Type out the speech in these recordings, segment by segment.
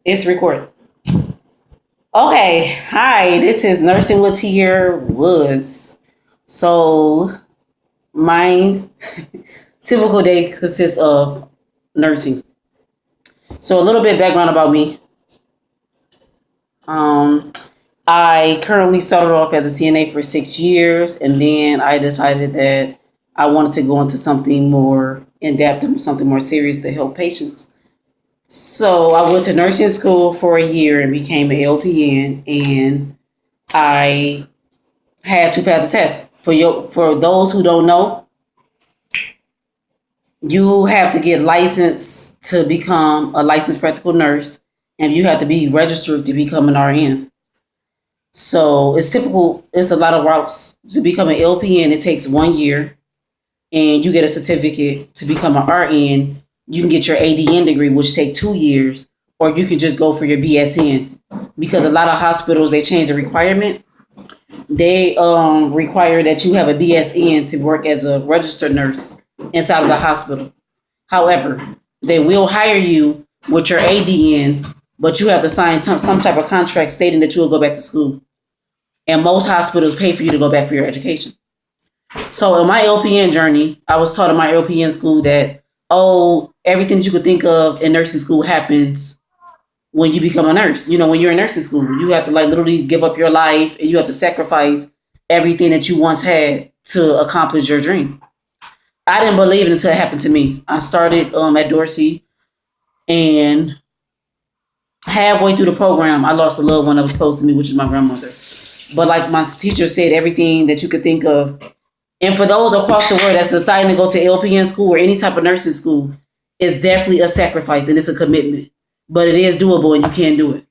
It's recording. Okay, hi, this is Nursing with Tier Woods. So, my typical day consists of nursing. So, a little bit background about me. Um, I currently started off as a CNA for 6 years, and then I decided that I wanted to go into something more in depth and something more serious to help patients. So I went to nursing school for a year and became an LPN, and I had to pass a test. For those who don't know, you have to get licensed to become a licensed practical nurse, and you have to be registered to become an RN. So it's typical. It's a lot of routes to become an LPN. It takes 1 year, and you get a certificate to become an RN. You can get your ADN degree, which takes 2 years, or you can just go for your BSN. Because a lot of hospitals, they change the requirement. They require that you have a BSN to work as a registered nurse inside of the hospital. However, they will hire you with your ADN, but you have to sign some type of contract stating that you will go back to school. And most hospitals pay for you to go back for your education. So in my LPN journey, I was taught in my LPN school that, everything that you could think of in nursing school happens when you become a nurse. When you're in nursing school, you have to literally give up your life, and you have to sacrifice everything that you once had to accomplish your dream. I didn't believe it until it happened to me. I started at Dorsey, and halfway through the program, I lost a loved one that was close to me, which is my grandmother. But like my teacher said, everything that you could think of. And for those across the world that's deciding to go to LPN school or any type of nursing school, it's definitely a sacrifice and it's a commitment. But it is doable and you can do it.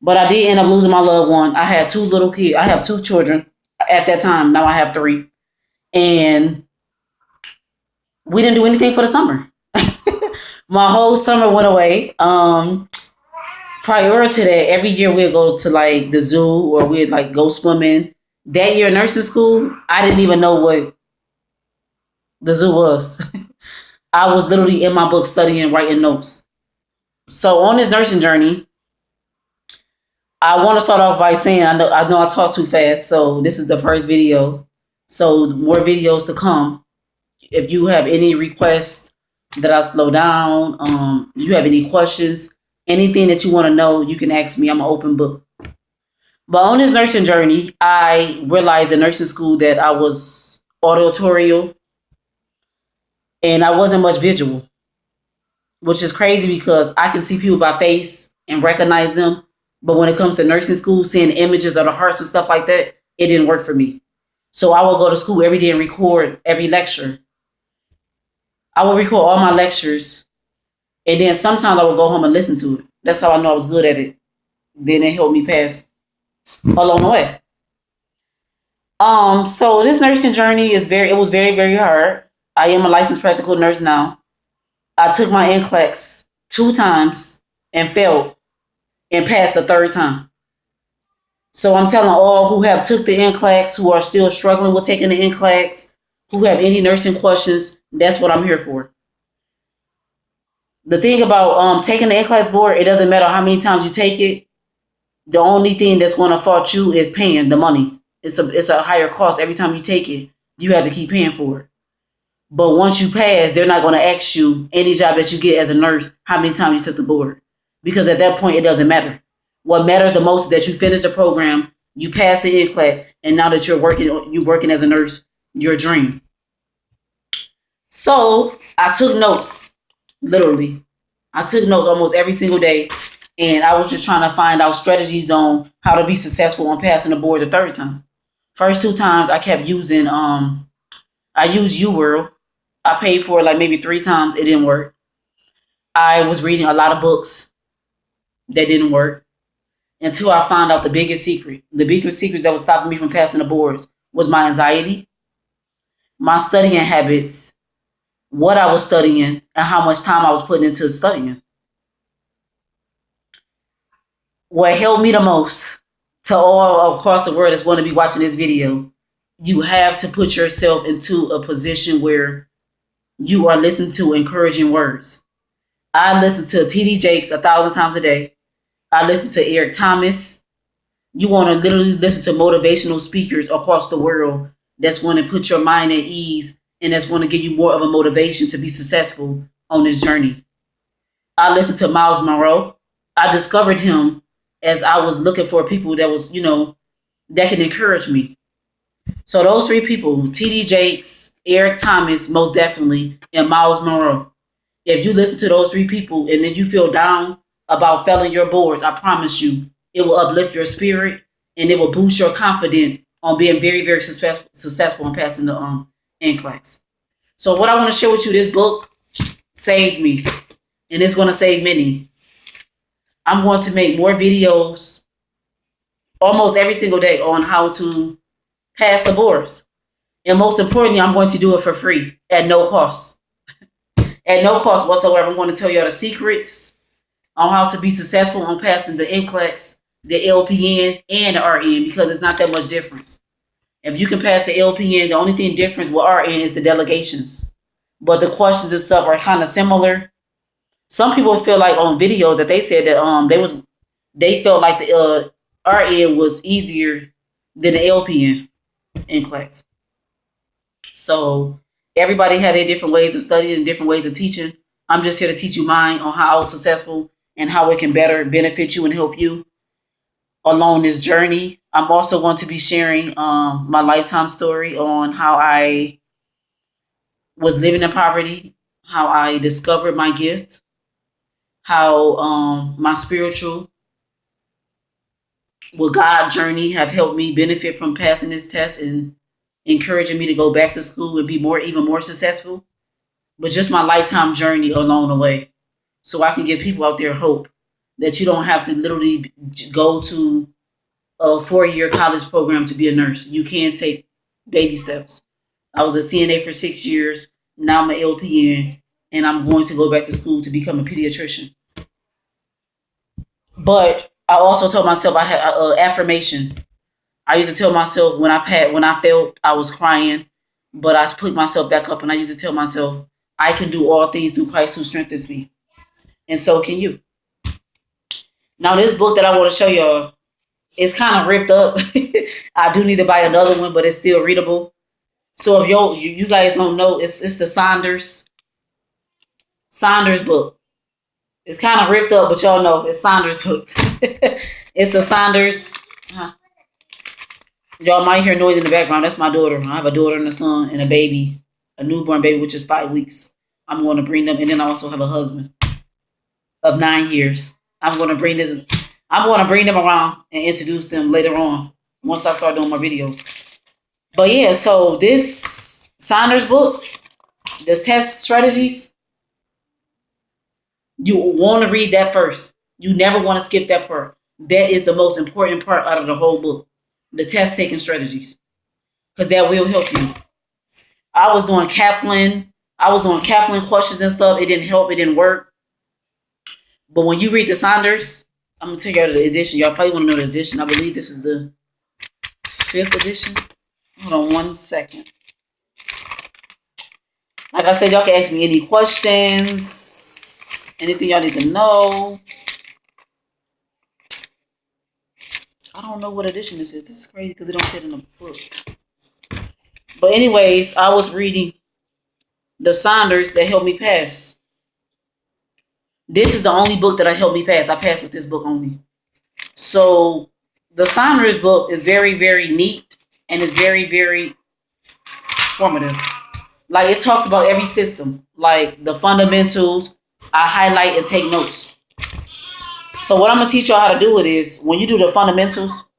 But I did end up losing my loved one. I had two little kids. I have two children at that time. Now I have three. And we didn't do anything for the summer. My whole summer went away. Prior to that, every year we'd go to the zoo or we'd go swimming. That year in nursing school, I didn't even know what the zoo was. I was literally in my book studying, writing notes. So on this nursing journey, I want to start off by saying I know I talk too fast, so this is the first video. So more videos to come. If you have any requests that I slow down, you have any questions, anything that you want to know, you can ask me. I'm an open book. But on this nursing journey, I realized in nursing school that I was auditorial and I wasn't much visual, which is crazy because I can see people by face and recognize them. But when it comes to nursing school, seeing images of the hearts and stuff like that, it didn't work for me. So I would go to school every day and record every lecture. I would record all my lectures, and then sometimes I would go home and listen to it. That's how I know I was good at it. Then it helped me pass along the way. So this nursing journey it was very, very hard. I am a licensed practical nurse now. I took my Nclex 2 times and failed and passed the third time. So I'm telling all who have took the Nclex, who are still struggling with taking the Nclex, who have any nursing questions, that's what I'm here for. The thing about taking the Nclex board, it doesn't matter how many times you take it. The only thing that's going to fault you is paying the money. It's a higher cost every time you take it. You have to keep paying for it. But once you pass, they're not going to ask you any job that you get as a nurse how many times you took the board. Because at that point, it doesn't matter. What matters the most is that you finish the program, you pass the Nclex, and now that you're working as a nurse, your dream. So I took notes, literally. I took notes almost every single day. And I was just trying to find out strategies on how to be successful on passing the board the third time. First 2 times, I kept using, I used UWorld. I paid for it maybe 3 times. It didn't work. I was reading a lot of books that didn't work until I found out the biggest secret. The biggest secret that was stopping me from passing the boards was my anxiety, my studying habits, what I was studying, and how much time I was putting into studying. What helped me the most, to all across the world that's going to be watching this video, you have to put yourself into a position where you are listening to encouraging words. I listen to TD Jakes 1,000 times a day. I listen to Eric Thomas. You want to literally listen to motivational speakers across the world that's going to put your mind at ease and that's going to give you more of a motivation to be successful on this journey. I listened to Miles Monroe. I discovered him as I was looking for people that was, that can encourage me. So those three people, T.D. Jakes, Eric Thomas, most definitely, and Miles Monroe. If you listen to those three people and then you feel down about failing your boards, I promise you, it will uplift your spirit and it will boost your confidence on being very, very successful and passing the Nclex. So what I want to share with you, this book saved me, and it's going to save many. I'm going to make more videos almost every single day on how to pass the boards. And most importantly, I'm going to do it for free at no cost. At no cost whatsoever. I'm going to tell you all the secrets on how to be successful on passing the Nclex, the LPN, and the RN, because it's not that much difference. If you can pass the LPN, the only thing difference with RN is the delegations. But the questions and stuff are kind of similar. Some people feel like on video that they said that they felt like the RN was easier than the LPN Nclex. So everybody had their different ways of studying and different ways of teaching. I'm just here to teach you mine on how I was successful and how it can better benefit you and help you along this journey. I'm also going to be sharing my lifetime story on how I was living in poverty, how I discovered my gift, how my spiritual with God journey have helped me benefit from passing this test and encouraging me to go back to school and be even more successful. But just my lifetime journey along the way, so I can give people out there hope that you don't have to literally go to a 4-year college program to be a nurse. You can take baby steps. I was a CNA for 6 years. Now I'm an LPN, and I'm going to go back to school to become a pediatrician. But I also told myself I had affirmation. I used to tell myself when I felt I was crying, but I put myself back up, and I used to tell myself I can do all things through Christ who strengthens me, and so can you. Now this book that I want to show y'all, it's kind of ripped up. I do need to buy another one, but it's still readable. So if you guys don't know, it's the Saunders book. It's kind of ripped up, but y'all know it's Saunders book. It's the Saunders. Y'all might hear noise in the background. That's my daughter. I have a daughter and a son and a baby, a newborn baby, which is 5 weeks. I'm going to bring them, and then I also have a husband of 9 years. I'm going to bring them around and introduce them later on once I start doing my videos. But yeah, so this Saunders book, this test strategies, you want to read that first. You never want to skip that part. That is the most important part out of the whole book. The test taking strategies. Because that will help you. I was doing Kaplan questions and stuff. It didn't help. It didn't work. But when you read the Saunders, I'm going to tell you the edition. Y'all probably want to know the edition. I believe this is the 5th edition. Hold on 1 second. Like I said, y'all can ask me any questions. Anything y'all need to know. I don't know what edition this is. This is crazy because it don't say it in the book. But anyways, I was reading the Saunders that helped me pass. This is the only book that helped me pass. I passed with this book only. So the Saunders book is very, very neat and it's very, very formative. Like it talks about every system, like the fundamentals. I highlight and take notes. So what I'm going to teach y'all how to do it is when you do the fundamentals,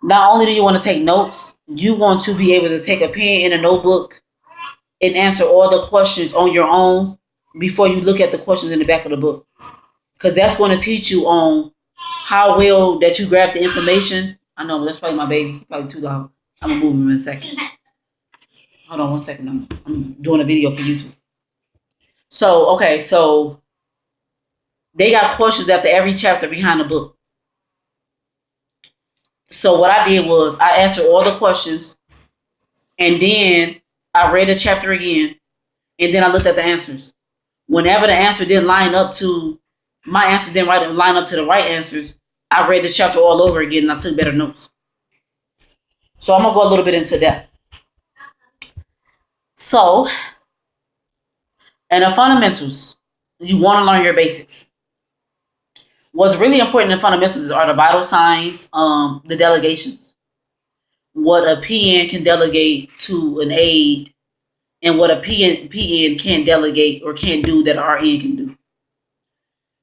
not only do you want to take notes, you want to be able to take a pen and a notebook and answer all the questions on your own before you look at the questions in the back of the book. Because that's going to teach you on how well that you grab the information. I know, but that's probably my baby. He's probably too loud. I'm going to move him in a second. Hold on 1 second. I'm doing a video for YouTube. So, okay, so they got questions after every chapter behind the book. So what I did was I answered all the questions and then I read the chapter again and then I looked at the answers. Whenever the answer didn't line up to my answers didn't line up to the right answers, I read the chapter all over again and I took better notes. So I'm gonna go a little bit into that. So, in the fundamentals, you want to learn your basics. What's really important in fundamentals are the vital signs, the delegations, what a PN can delegate to an aide, and what a PN can delegate or can do that an RN can do.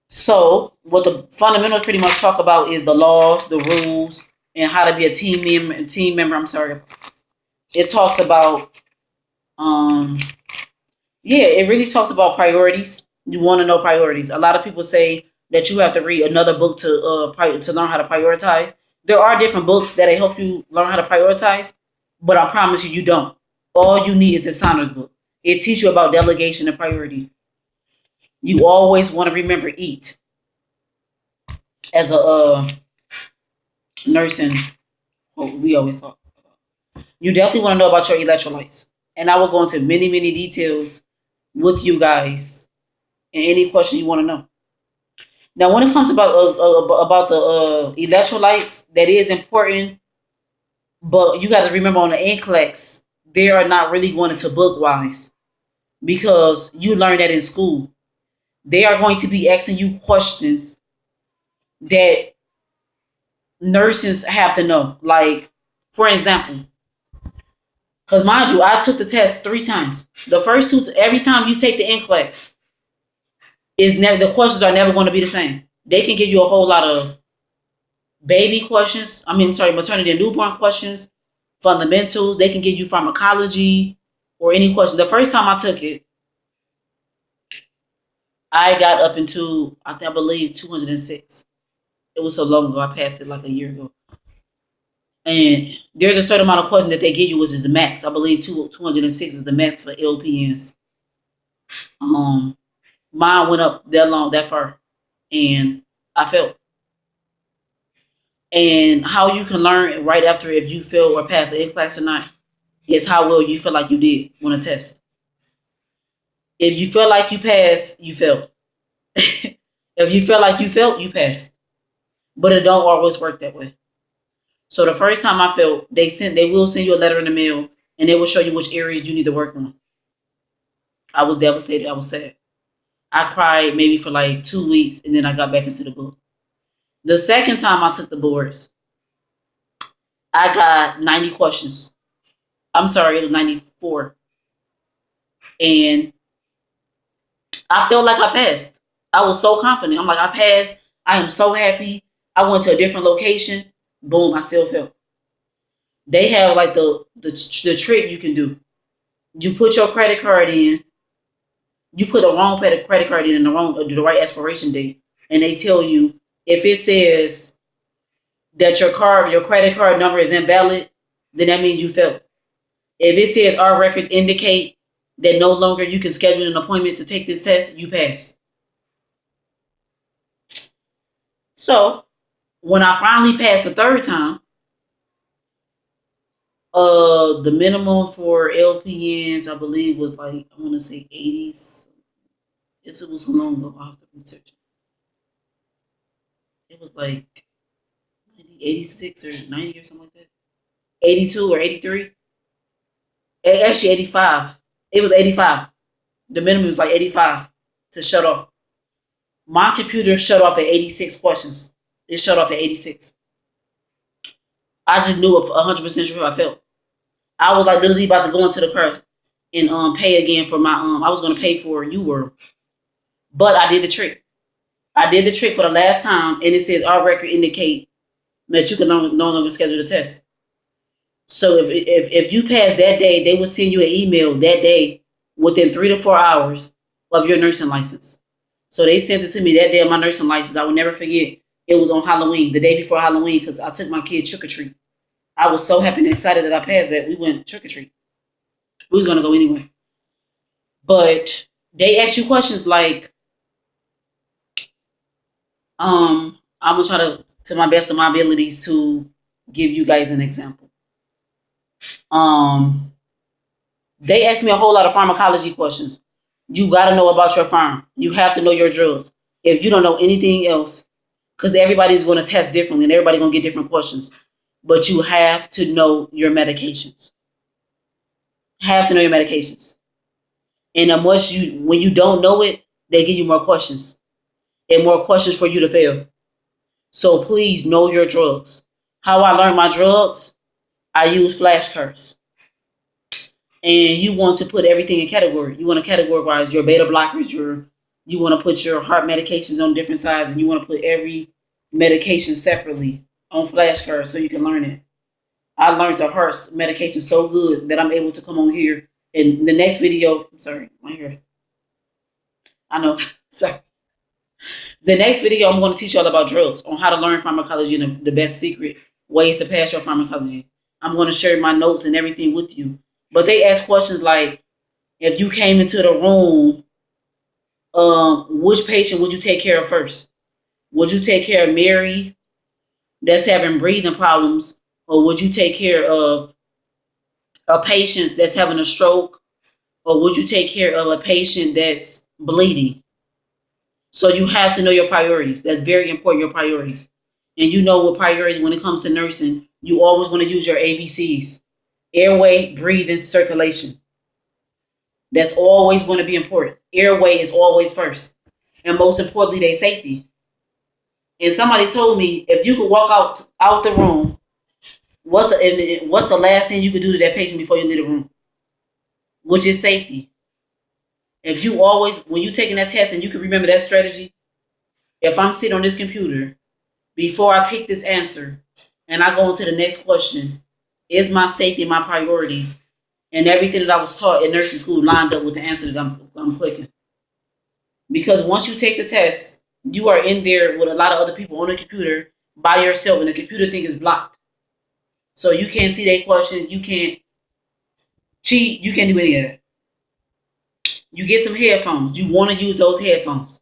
So, what the fundamentals pretty much talk about is the laws, the rules, and how to be a team member. It talks about, it really talks about priorities. You want to know priorities. A lot of people say that you have to read another book to learn how to prioritize. There are different books that help you learn how to prioritize, but I promise you, you don't. All you need is the Saunders book. It teaches you about delegation and priority. You always want to remember EAT as a nursing. We always talk. You definitely want to know about your electrolytes, and I will go into many details with you guys and any questions you want to know. Now, when it comes about the electrolytes, that is important, but you got to remember on the Nclex, they are not really going into book wise because you learn that in school. They are going to be asking you questions that nurses have to know. Like, for example, because mind you, I took the test 3 times. The first 2, every time you take the Nclex, the questions are never going to be the same. They can give you a whole lot of baby questions. Maternity and newborn questions, fundamentals. They can give you pharmacology or any question. The first time I took it, I got up into, I believe, 206. It was so long ago. I passed it like a year ago. And there's a certain amount of questions that they give you, which is the max. I believe 206 is the max for LPNs. Mine went up that far, and I failed. And how you can learn right after if you fail or pass the Nclex or not is how well you feel like you did on a test. If you feel like you passed, you failed. If you feel like you failed, you passed. But it don't always work that way. So the first time I failed, they will send you a letter in the mail and they will show you which areas you need to work on. I was devastated. I was sad. I cried maybe for like 2 weeks and then I got back into the book. The second time I took the boards, I got 90 questions. I'm sorry, it was 94. And I felt like I passed. I was so confident. I'm like, I passed. I am so happy. I went to a different location. Boom, I still failed. They have like the trick you can do. You put your credit card in. You put the wrong credit card in the right expiration date, and they tell you if it says that your credit card number is invalid, then that means you failed. If it says our records indicate that no longer you can schedule an appointment to take this test, you pass. So when I finally passed the third time, the minimum for LPNs, I believe, was like, I want to say 80s. It was so long ago. I have to research it. It was like 86 or 90 or something like that. 82 or 83. Actually, 85. It was 85. The minimum was like 85 to shut off. My computer shut off at 86 questions. It shut off at 86. I just knew 100% sure how I felt. I was like literally about to go into the curve and pay again for my I was gonna pay for UWorld. But I did the trick. I did the trick for the last time and it says our record indicate that you can no longer schedule the test. So if you pass that day, they will send you an email that day within 3 to 4 hours of your nursing license. So they sent it to me that day of my nursing license. I will never forget. It was on Halloween, the day before Halloween, because I took my kids trick or treat. I was so happy and excited that I passed that. We went trick or treat. We was gonna go anyway. But they ask you questions like, I'm gonna try to my best of my abilities to give you guys an example. They asked me a whole lot of pharmacology questions. You got to know about your farm. You have to know your drugs. if you don't know anything else, because everybody's going to test differently and everybody's going to get different questions. But you have to know your medications. Have to know your medications. And when you don't know it, they give you more questions and more questions for you to fail. So please know your drugs. How I learned my drugs, I use flashcards. And you want to put everything in category. You want to categorize your beta blockers, you want to put your heart medications on different sides, and you want to put every medication separately on flashcards so you can learn it. I learned the heart medication so good that I'm able to come on here in the next video. I'm sorry, my hair. I know. Sorry. The next video, I'm going to teach y'all about drugs, on how to learn pharmacology and the best secret ways to pass your pharmacology. I'm going to share my notes and everything with you. But they ask questions like, if you came into the room, which patient would you take care of first? Would you take care of Mary that's having breathing problems, or would you take care of a patient that's having a stroke, or would you take care of a patient that's bleeding? So you have to know your priorities. That's very important, your priorities. And you know what priorities when it comes to nursing, you always want to use your ABCs. Airway, breathing, circulation. That's always going to be important. Airway is always first. And most importantly, their safety. And somebody told me, if you could walk out the room, what's the last thing you could do to that patient before you leave the room? Which is safety. If you always, when you're taking that test and you can remember that strategy, if I'm sitting on this computer, before I pick this answer and I go into the next question, is my safety my priorities? And everything that I was taught in nursing school lined up with the answer that I'm clicking. Because once you take the test, you are in there with a lot of other people on the computer by yourself, and the computer thing is blocked. So you can't see their questions, you can't cheat, you can't do any of that. You get some headphones. You want to use those headphones.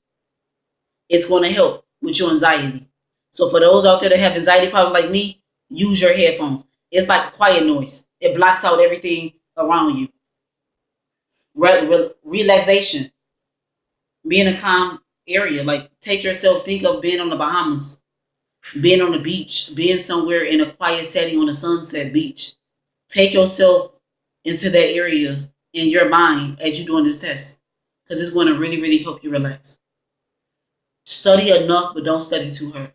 It's going to help with your anxiety. So for those out there that have anxiety problems like me, use your headphones. It's like quiet noise. It blocks out everything around you. Relaxation. Be in a calm area. Like, take yourself, think of being on the Bahamas, being on the beach, being somewhere in a quiet setting on a sunset beach. Take yourself into that area in your mind as you're doing this test, because it's going to really, really help you relax. Study enough, but don't study too hard.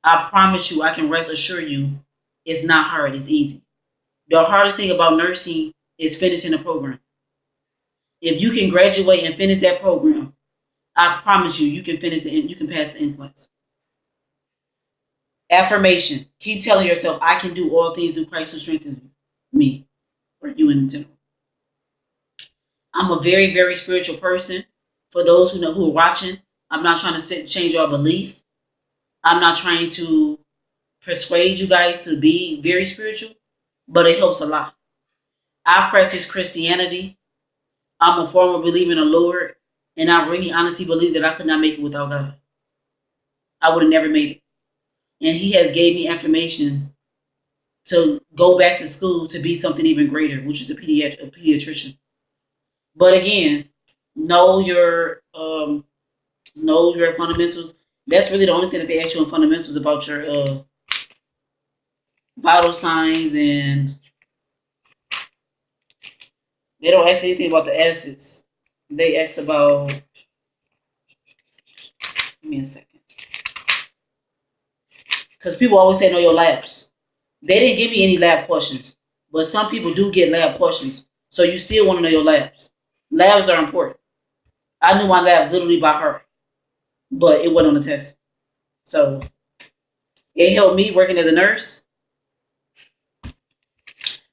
I promise you, I can rest assure you, it's not hard, it's easy. The hardest thing about nursing is finishing the program. If you can graduate and finish that program, I promise you, you can pass the Nclex. Affirmation. Keep telling yourself, I can do all things through Christ who strengthens me, or you in general. I'm a very, very spiritual person. For those who are watching, I'm not trying to change your belief. I'm not trying to persuade you guys to be very spiritual, but it helps a lot. I practice Christianity. I'm a former believer in the Lord, and I really honestly believe that I could not make it without God. I would have never made it. And He has gave me information to go back to school to be something even greater, which is a pediatrician. But again, know your fundamentals. That's really the only thing that they ask you in fundamentals about your vital signs, and they don't ask anything about the acids. They ask about, give me a second. Because people always say know your labs. They didn't give me any lab questions, but some people do get lab questions. So you still want to know your labs. Labs are important. I knew my labs literally by heart, but it wasn't on the test. So it helped me working as a nurse.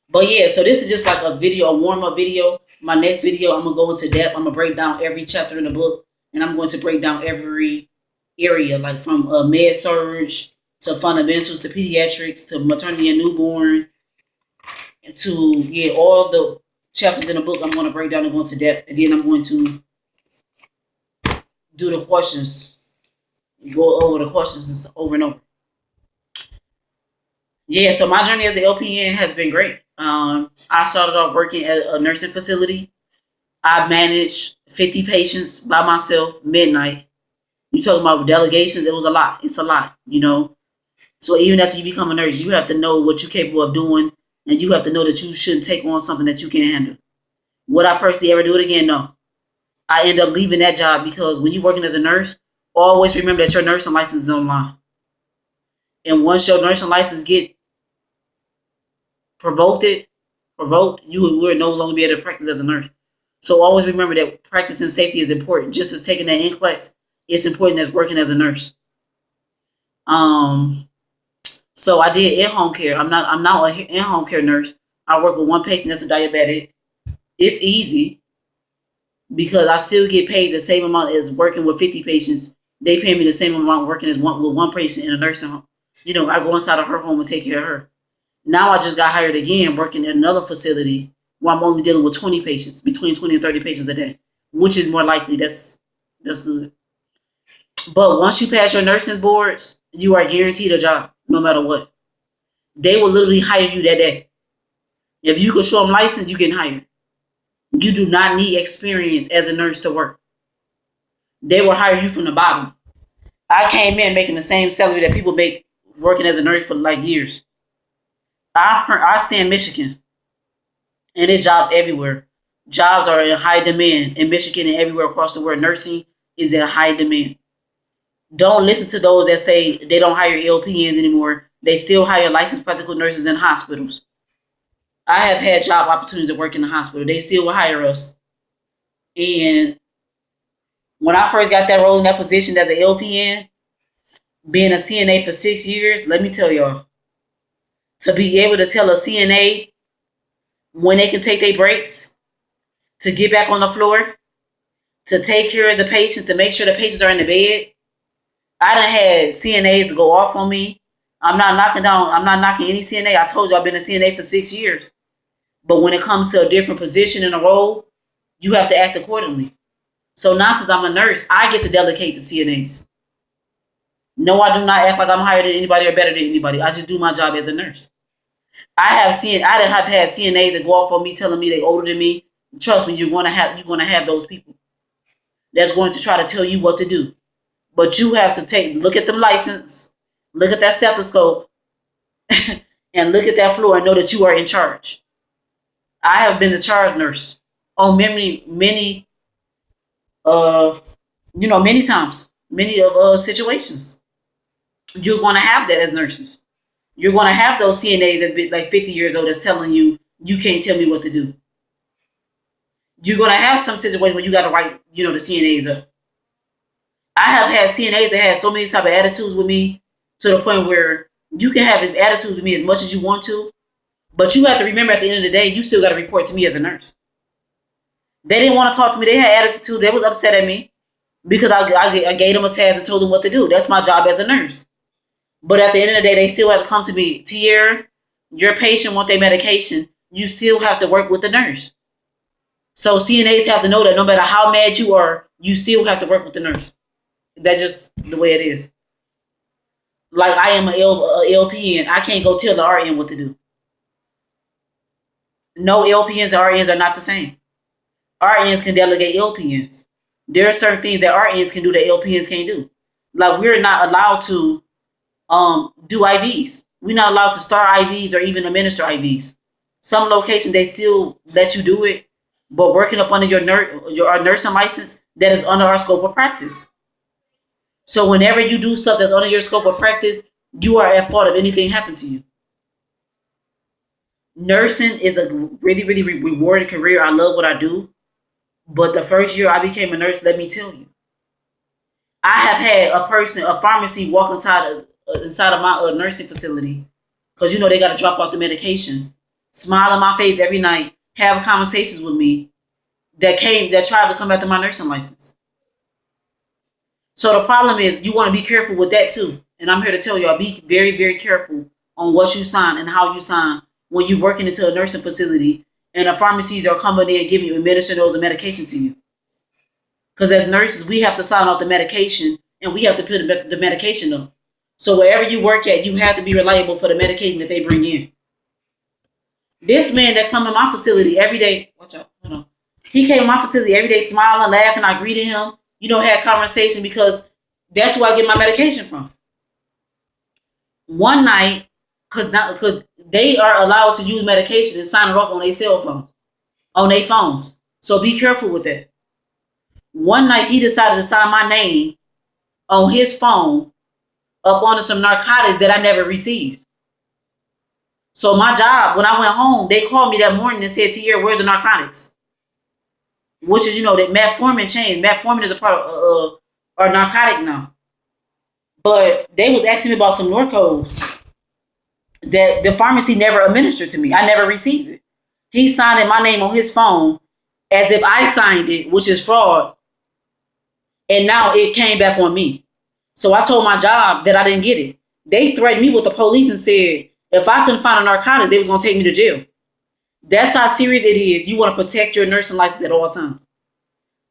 But yeah, so this is just like a video, a warm-up video. My next video, I'm going to go into depth. I'm going to break down every chapter in the book, and I'm going to break down every area, like from med surge to fundamentals to pediatrics to maternity and newborn to, all the chapters in the book I'm going to break down and go into depth. And then I'm going to do the questions, go over the questions over and over. Yeah, so my journey as an LPN has been great. I started off working at a nursing facility. I managed 50 patients by myself midnight. You talking about delegations? It was a lot. It's a lot, you know. So even after you become a nurse, you have to know what you're capable of doing, and you have to know that you shouldn't take on something that you can't handle. Would I personally ever do it again? No. I end up leaving that job because when you're working as a nurse, always remember that your nursing license is on the line. And once your nursing license get provoked, you will no longer be able to practice as a nurse. So always remember that practicing safety is important. Just as taking that Nclex, it's important as working as a nurse. So I did in-home care. I'm not an in-home care nurse. I work with one patient that's a diabetic. It's easy because I still get paid the same amount as working with 50 patients. They pay me the same amount working with one patient in a nursing home. You know, I go inside of her home and take care of her. Now I just got hired again working in another facility where I'm only dealing with 20 patients, between 20 and 30 patients a day, which is more likely. That's good. But once you pass your nursing boards, you are guaranteed a job no matter what. They will literally hire you that day. If you can show them license, you get hired. You do not need experience as a nurse to work. They will hire you from the bottom. I came in making the same salary that people make working as a nurse for like years. I stay in Michigan, and there's jobs everywhere. Jobs are in high demand in Michigan and everywhere across the world. Nursing is in high demand. Don't listen to those that say they don't hire LPNs anymore. They still hire licensed practical nurses in hospitals. I have had job opportunities to work in the hospital. They still will hire us. And when I first got that role in that position as an LPN, being a CNA for 6 years, let me tell y'all, to be able to tell a CNA when they can take their breaks, to get back on the floor, to take care of the patients, to make sure the patients are in the bed. I done had CNAs go off on me. I'm not knocking any CNA. I told you I've been a CNA for 6 years. But when it comes to a different position in a role, you have to act accordingly. So now since I'm a nurse, I get to delegate to CNAs. No, I do not act like I'm higher than anybody or better than anybody. I just do my job as a nurse. I have had CNAs that go off on me telling me they older than me. Trust me, you're gonna have those people that's going to try to tell you what to do. But you have to look at the license, look at that stethoscope, and look at that floor and know that you are in charge. I have been the charge nurse on many times, many of situations. You're going to have that as nurses. You're going to have those CNAs that be like 50 years old that's telling you, you can't tell me what to do. You're going to have some situations where you got to write, the CNAs up. I have had CNAs that had so many type of attitudes with me to the point where you can have attitudes with me as much as you want to, but you have to remember at the end of the day, you still got to report to me as a nurse. They didn't want to talk to me. They had attitude. They was upset at me because I gave them a task and told them what to do. That's my job as a nurse. But at the end of the day, they still have to come to me. Tierra, your patient want their medication. You still have to work with the nurse. So CNAs have to know that no matter how mad you are, you still have to work with the nurse. That's just the way it is. Like I am a LPN. I can't go tell the RN what to do. No, LPNs and RNs are not the same. RNs can delegate LPNs. There are certain things that RNs can do that LPNs can't do. Like we're not allowed to do IVs. We're not allowed to start IVs or even administer IVs. Some locations they still let you do it, but working up under your nursing license, that is under our scope of practice. So whenever you do stuff that's under your scope of practice, you are at fault if anything happens to you. Nursing is a really, really rewarding career. I love what I do. But the first year I became a nurse, let me tell you, I have had a pharmacy walk inside of my nursing facility because they got to drop off the medication, smile in my face every night, have conversations with me that tried to come after my nursing license. So the problem is you want to be careful with that too. And I'm here to tell y'all, be very, very careful on what you sign and how you sign when you're working into a nursing facility and the pharmacies are coming in and giving you administering those medication to you. Because as nurses, we have to sign off the medication and we have to put the medication up. So wherever you work at, you have to be reliable for the medication that they bring in. This man that come in my facility every day, watch out, hold on. He came in my facility every day smiling, laughing. I greeted him, had conversation because That's where I get my medication from. One night, because they are allowed to use medication and sign it off on their cell phones, on their phones. So be careful with that. One night he decided to sign my name on his phone up onto some narcotics that I never received. So my job, when I went home, they called me that morning and said, Tierra, where's the narcotics? Which is, that metformin changed. Metformin is a part of our narcotic now. But they was asking me about some Norcos that the pharmacy never administered to me. I never received it. He signed in my name on his phone as if I signed it, which is fraud. And now it came back on me. So I told my job that I didn't get it. They threatened me with the police and said if I couldn't find a narcotic, they was going to take me to jail. That's how serious it is. You want to protect your nursing license at all times.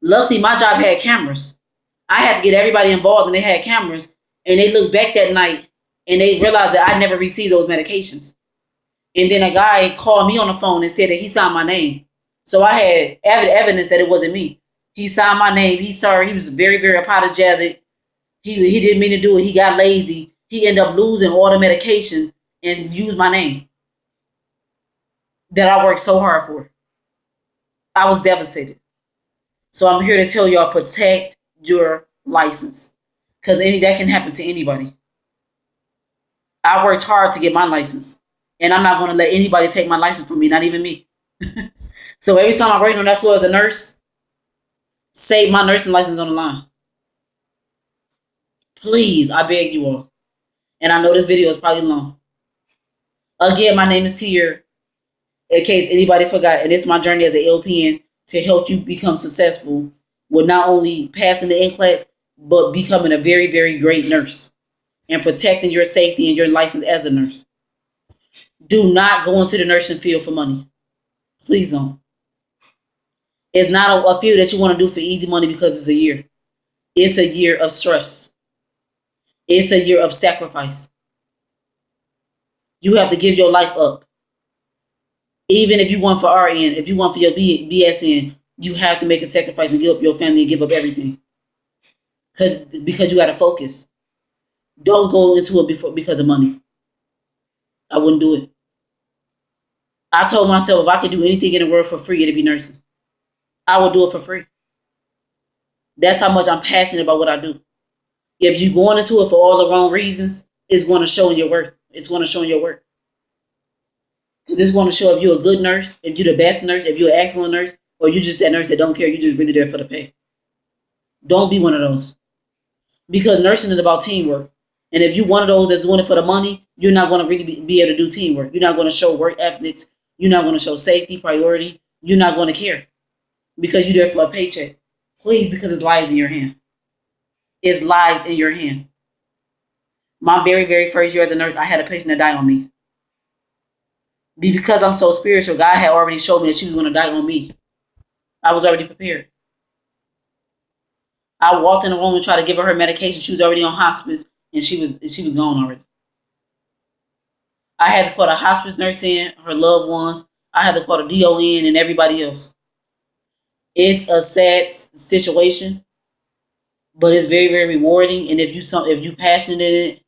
Luckily, my job had cameras. I had to get everybody involved, and they had cameras. And they looked back that night, and they realized that I never received those medications. And then a guy called me on the phone and said that he signed my name. So I had evidence that it wasn't me. He signed my name. He's sorry. He was very, very apologetic. He didn't mean to do it. He got lazy. He ended up losing all the medication and used my name that I worked so hard for. I was devastated. So I'm here to tell y'all, protect your license. Because that can happen to anybody. I worked hard to get my license. And I'm not going to let anybody take my license from me, not even me. So every time I'm working on that floor as a nurse, save my nursing license on the line. Please, I beg you all. And I know this video is probably long. Again, my name is Tier. In case anybody forgot, and it's my journey as an LPN to help you become successful with not only passing the Nclex, but becoming a very, very great nurse and protecting your safety and your license as a nurse. Do not go into the nursing field for money. Please don't. It's not a field that you want to do for easy money because it's a year. It's a year of stress. It's a year of sacrifice. You have to give your life up. Even if you want for RN, if you want for your BSN, you have to make a sacrifice and give up your family and give up everything. Because you got to focus. Don't go into it because of money. I wouldn't do it. I told myself if I could do anything in the world for free, it'd be nursing. I would do it for free. That's how much I'm passionate about what I do. If you're going into it for all the wrong reasons, it's going to show in your worth. It's going to show in your work. Because it's going to show if you're a good nurse, if you're the best nurse, if you're an excellent nurse, or you're just that nurse that don't care. You're just really there for the pay. Don't be one of those. Because nursing is about teamwork. And if you're one of those that's doing it for the money, you're not going to really be able to do teamwork. You're not going to show work ethics. You're not going to show safety, priority. You're not going to care. Because you're there for a paycheck. Please, because it's lives in your hand. It's lives in your hand. My very, very first year as a nurse, I had a patient that died on me. Because I'm so spiritual, God had already showed me that she was going to die on me. I was already prepared. I walked in the room and tried to give her medication. She was already on hospice, and she was gone already. I had to call the hospice nurse in, her loved ones. I had to call the DON and everybody else. It's a sad situation, but it's very, very rewarding. And if you passionate in it,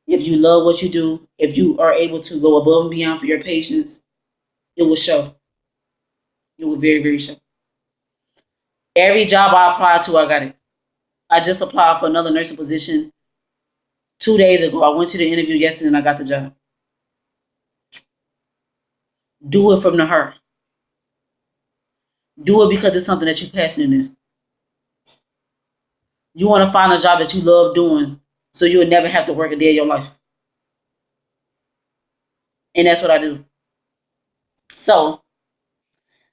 if you love what you do, if you are able to go above and beyond for your patients, it will show. It will very, very show. Every job I applied to, I got it. I just applied for another nursing position 2 days ago. I went to the interview yesterday and I got the job. Do it from the heart. Do it because it's something that you're passionate in. You want to find a job that you love doing so you'll never have to work a day of your life. And that's what I do. So,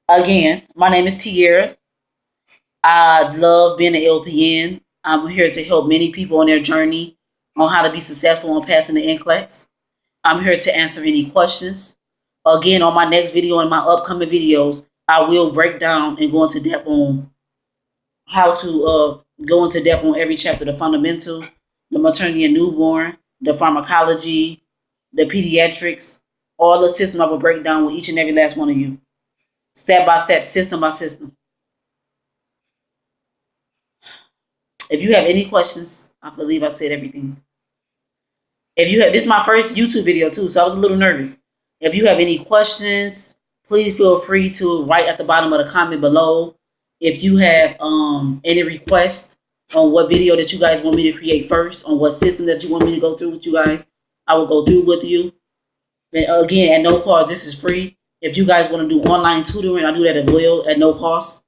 again, my name is Tierra. I love being an LPN. I'm here to help many people on their journey on how to be successful on passing the Nclex. I'm here to answer any questions. Again, on my next video and my upcoming videos, I will break down and go into depth on how to go into depth on every chapter, the fundamentals, the maternity and newborn, the pharmacology, the pediatrics, all the system I will break down with each and every last one of you. Step by step, system by system. If you have any questions, I believe I said everything. If you have, this is my first YouTube video too, so I was a little nervous. If you have any questions, please feel free to write at the bottom of the comment below. If you have any requests on what video that you guys want me to create first, on what system that you want me to go through with you guys, I will go through with you. And again, at no cost, this is free. If you guys want to do online tutoring, I do that as well at no cost.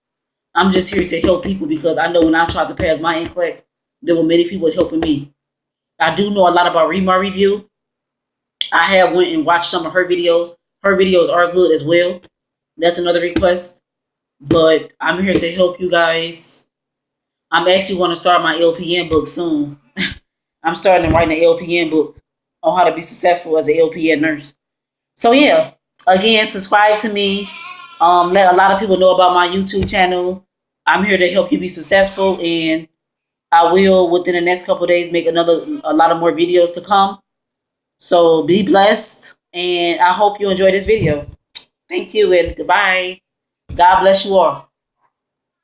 I'm just here to help people because I know when I tried to pass my Nclex, there were many people helping me. I do know a lot about Remar Review. I have went and watched some of her videos. Her videos are good as well. That's another request. But I'm here to help you guys. I'm actually going to start my LPN book soon. I'm starting to write an LPN book on how to be successful as an LPN nurse. So yeah, again, subscribe to me. Let a lot of people know about my YouTube channel. I'm here to help you be successful, and I will within the next couple of days make a lot of more videos to come. So be blessed, and I hope you enjoy this video. Thank you and goodbye. God bless you all.